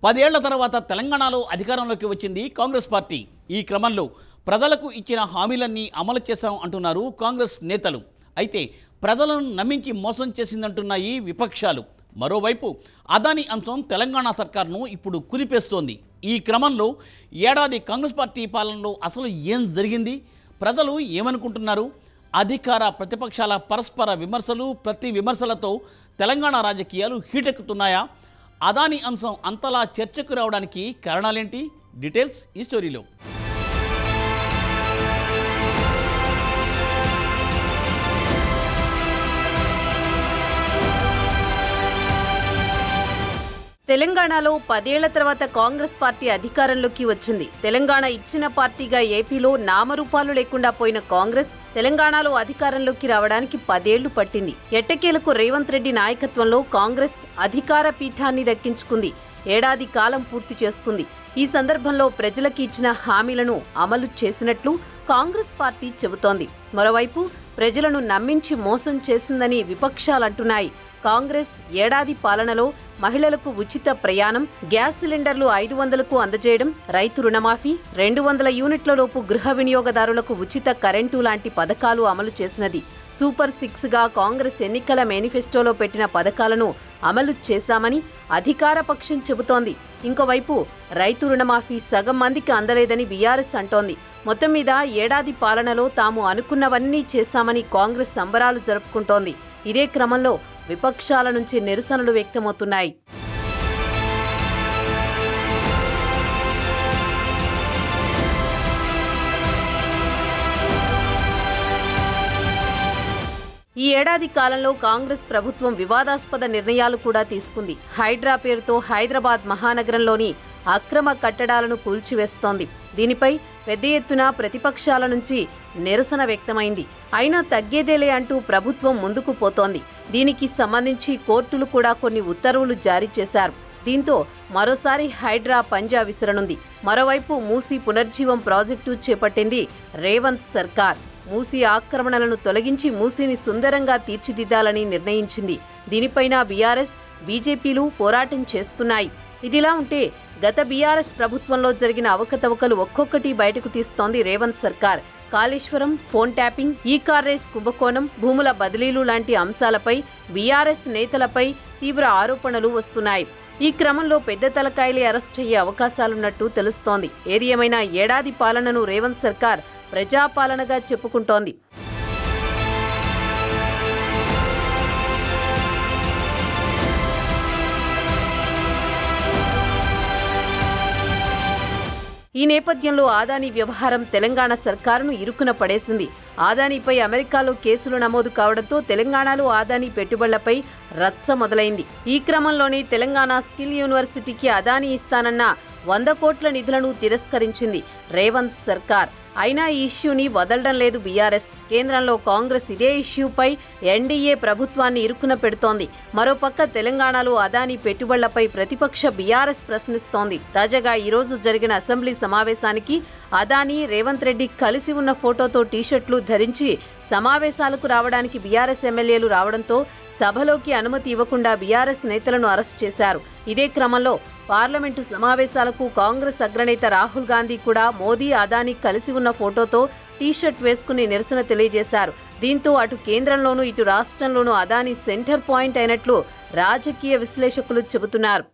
10 ఏళ్ల తర్వాత తెలంగాణలో అధికారంలోకి వచ్చింది కాంగ్రెస్ పార్టీ. ఈ క్రమంలో ప్రజలకు ఇచ్చిన హామీలన్నీ అమలు చేశాం అంటున్నారు కాంగ్రెస్ నేతలు. అయితే ప్రజలను నమ్మించి మోసం చేసిందంటున్నాయి విపక్షాలు. మరోవైపు అదానీ అంశం తెలంగాణ సర్కార్ను ఇప్పుడు కుదిపేస్తోంది. ఈ క్రమంలో ఏడాది కాంగ్రెస్ పార్టీ పాలనలో అసలు ఏం జరిగింది, ప్రజలు ఏమనుకుంటున్నారు, అధికార ప్రతిపక్షాల పరస్పర విమర్శలు ప్రతి విమర్శలతో తెలంగాణ రాజకీయాలు హీటెక్కుతున్నాయా? అదానీ అంశం అంతలా చర్చకు రావడానికి కారణాలేంటి? డీటెయిల్స్ ఈ స్టోరీలో. తెలంగాణలో 10 ఏళ్ల తర్వాత కాంగ్రెస్ పార్టీ అధికారంలోకి వచ్చింది. తెలంగాణ ఇచ్చిన పార్టీగా ఏపీలో నామరూపాలు లేకుండా పోయిన కాంగ్రెస్ తెలంగాణలో అధికారంలోకి రావడానికి 10 ఏళ్లు పట్టింది. ఎట్టకేలకు రేవంత్ రెడ్డి నాయకత్వంలో కాంగ్రెస్ అధికార పీఠాన్ని దక్కించుకుంది. ఏడాది కాలం పూర్తి చేసుకుంది. ఈ సందర్భంలో ప్రజలకి ఇచ్చిన హామీలను అమలు చేసినట్లు కాంగ్రెస్ పార్టీ చెబుతోంది. మరోవైపు ప్రజలను నమ్మించి మోసం చేసిందని విపక్షాలంటున్నాయి. కాంగ్రెస్ ఏడాది పాలనలో మహిళలకు ఉచిత ప్రయాణం, గ్యాస్ సిలిండర్లు 500కు అందజేయడం, రైతు రుణమాఫీ, 200 యూనిట్లలోపు గృహ వినియోగదారులకు ఉచిత కరెంటు లాంటి పథకాలు అమలు చేసినది. సూపర్ 6గా కాంగ్రెస్ ఎన్నికల మేనిఫెస్టోలో పెట్టిన పథకాలను అమలు చేశామని అధికార పక్షం చెబుతోంది. ఇంకోవైపు రైతు రుణమాఫీ సగం మందికి అందలేదని బీఆర్ఎస్ అంటోంది. మొత్తం మీద ఏడాది పాలనలో తాము అనుకున్నవన్నీ చేశామని కాంగ్రెస్ సంబరాలు జరుపుకుంటోంది. ఇదే క్రమంలో విపక్షాల నుంచి నిరసనలు వ్యక్తమవుతున్నాయి. ఈ ఏడాది కాలంలో కాంగ్రెస్ ప్రభుత్వం వివాదాస్పద నిర్ణయాలు కూడా తీసుకుంది. హైడ్రా పేరుతో హైదరాబాద్ మహానగరంలోని అక్రమ కట్టడాలను కూల్చివేస్తోంది. దీనిపై పెద్ద ఎత్తున ప్రతిపక్షాల నుంచి నిరసన వ్యక్తమైంది. అయినా తగ్గేదేలే అంటూ ప్రభుత్వం ముందుకు పోతోంది. దీనికి సంబంధించి కోర్టులు కూడా కొన్ని ఉత్తర్వులు జారీ చేశారు. దీంతో మరోసారి హైడ్రా పంజా విసరనుంది. మరోవైపు మూసీ పునర్జీవం ప్రాజెక్టు చేపట్టింది రేవంత్ సర్కార్. మూసీ ఆక్రమణలను తొలగించి మూసీని సుందరంగా తీర్చిదిద్దాలని నిర్ణయించింది. దీనిపైన బీఆర్ఎస్, బీజేపీలు పోరాటం చేస్తున్నాయి. ఇదిలా ఉంటే గత బీఆర్ఎస్ ప్రభుత్వంలో జరిగిన అవకతవకలు ఒక్కొక్కటి బయటకు తీస్తోంది రేవంత్ సర్కార్. కాళేశ్వరం, ఫోన్ ట్యాపింగ్, ఈ-కార్ రేస్ కుంభకోణం, భూముల బదిలీలు లాంటి అంశాలపై బీఆర్ఎస్ నేతలపై తీవ్ర ఆరోపణలు వస్తున్నాయి. ఈ క్రమంలో పెద్ద తలకాయలే అరెస్ట్ అయ్యే అవకాశాలున్నట్టు తెలుస్తోంది. ఏది ఏమైనా ఏడాది పాలనను రేవంత్ సర్కార్ ప్రజాపాలనగా చెప్పుకుంటోంది. ఈ నేపథ్యంలో అదానీ వ్యవహారం తెలంగాణ సర్కారును ఇరుకున పడేసింది. అదానీపై అమెరికాలో కేసులు నమోదు కావడంతో తెలంగాణలో అదానీ పెట్టుబడులపై రచ్చ మొదలైంది. ఈ క్రమంలోనే తెలంగాణ స్కిల్ యూనివర్సిటీకి అదానీ ఇస్తానన్న 100 కోట్ల నిధులను తిరస్కరించింది రేవంత్ సర్కార్. అయినా ఈ ఇష్యూని వదలడం లేదు బీఆర్ఎస్. కేంద్రంలో కాంగ్రెస్ ఇదే ఇష్యూపై ఎన్డీఏ ప్రభుత్వాన్ని ఇరుకున పెడుతోంది. మరోపక్క తెలంగాణలో అదానీ పెట్టుబడులపై ప్రతిపక్ష బీఆర్ఎస్ ప్రశ్నిస్తోంది. తాజాగా ఈరోజు జరిగిన అసెంబ్లీ సమావేశానికి అదానీ, రేవంత్ రెడ్డి కలిసి ఉన్న ఫోటోతో టీషర్ట్లు ధరించి సమావేశాలకు రావడానికి బీఆర్ఎస్ ఎమ్మెల్యేలు రావడంతో సభలోకి అనుమతి ఇవ్వకుండా బీఆర్ఎస్ నేతలను అరెస్ట్ చేశారు. ఇదే క్రమంలో పార్లమెంటు సమావేశాలకు కాంగ్రెస్ అగ్రనేత రాహుల్ గాంధీ కూడా మోదీ, అదానీ కలిసి ఉన్న ఫోటోతో టీషర్ట్ వేసుకుని నిరసన తెలియజేశారు. దీంతో అటు కేంద్రంలోనూ ఇటు రాష్ట్రంలోనూ అదానీ సెంటర్ పాయింట్ అయినట్లు రాజకీయ విశ్లేషకులు చెబుతున్నారు.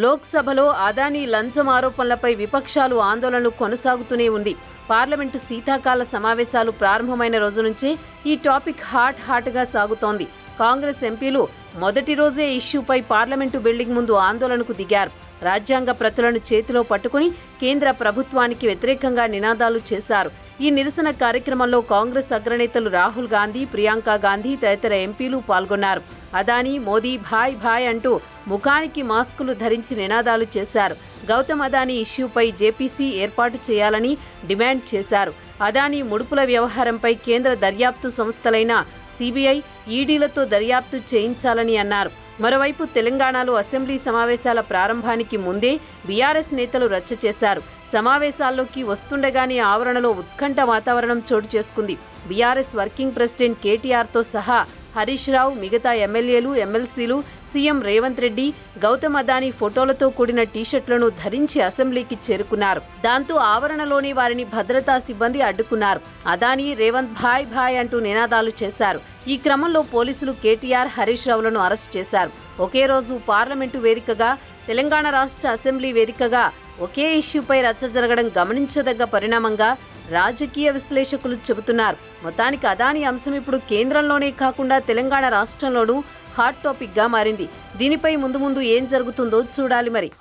లోక్సభలో అదానీ లంచం ఆరోపణలపై విపక్షాలు ఆందోళనలు కొనసాగుతూనే ఉంది. పార్లమెంటు శీతాకాల సమావేశాలు ప్రారంభమైన రోజు నుంచే ఈ టాపిక్ హాట్గా సాగుతోంది. కాంగ్రెస్ ఎంపీలు మొదటి రోజే ఇష్యూపై పార్లమెంటు బిల్డింగ్ ముందు ఆందోళనకు దిగారు. రాజ్యాంగ ప్రతులను చేతిలో పట్టుకుని కేంద్ర ప్రభుత్వానికి వ్యతిరేకంగా నినాదాలు చేశారు. ఈ నిరసన కార్యక్రమంలో కాంగ్రెస్ అగ్రనేతలు రాహుల్ గాంధీ, ప్రియాంక గాంధీ తదితర ఎంపీలు పాల్గొన్నారు. అదానీ, మోదీ భాయ్ భాయ్ అంటూ ముఖానికి మాస్కులు ధరించి నినాదాలు చేశారు. గౌతమ్ అదానీ ఇష్యూపై జేపీసీ ఏర్పాటు చేయాలని డిమాండ్ చేశారు. అదానీ ముడుపుల వ్యవహారంపై కేంద్ర దర్యాప్తు సంస్థలైన సీబీఐ, ఈడీలతో దర్యాప్తు చేయించాలని అన్నారు. మరోవైపు తెలంగాణలో అసెంబ్లీ సమావేశాల ప్రారంభానికి ముందే బీఆర్ఎస్ నేతలు రచ్చ చేశారు. సమావేశాల్లోకి వస్తుండగానే ఆవరణలో ఉత్కంఠ వాతావరణం చోటు చేసుకుంది. బీఆర్ఎస్ వర్కింగ్ ప్రెసిడెంట్ కేటీఆర్తో సహా హరీష్ రావు, మిగతా ఎమ్మెల్యేలు, ఎమ్మెల్సీలు, సీఎం రేవంత్ రెడ్డి, గౌతమ్ అదానీ ఫోటోలతో కూడిన టీషర్ట్లను ధరించి అసెంబ్లీకి చేరుకున్నారు. దాంతో ఆవరణలోని వారిని భద్రతా సిబ్బంది అడ్డుకున్నారు. అదానీ, రేవంత్ భాయ్ భాయ్ అంటూ నినాదాలు చేశారు. ఈ క్రమంలో పోలీసులు కేటీఆర్, హరీష్ రావులను అరెస్టు చేశారు. ఒకే రోజు పార్లమెంటు వేదికగా, తెలంగాణ రాష్ట్ర అసెంబ్లీ వేదికగా ఒకే ఇష్యూపై రచ్చ జరగడం గమనించదగ్గ పరిణామంగా రాజకీయ విశ్లేషకులు చెబుతున్నారు. మొత్తానికి అదానీ అంశం ఇప్పుడు కేంద్రంలోనే కాకుండా తెలంగాణ రాష్ట్రంలోనూ హాట్ టాపిక్గా మారింది. దీనిపై ముందు ఏం జరుగుతుందో చూడాలి మరి.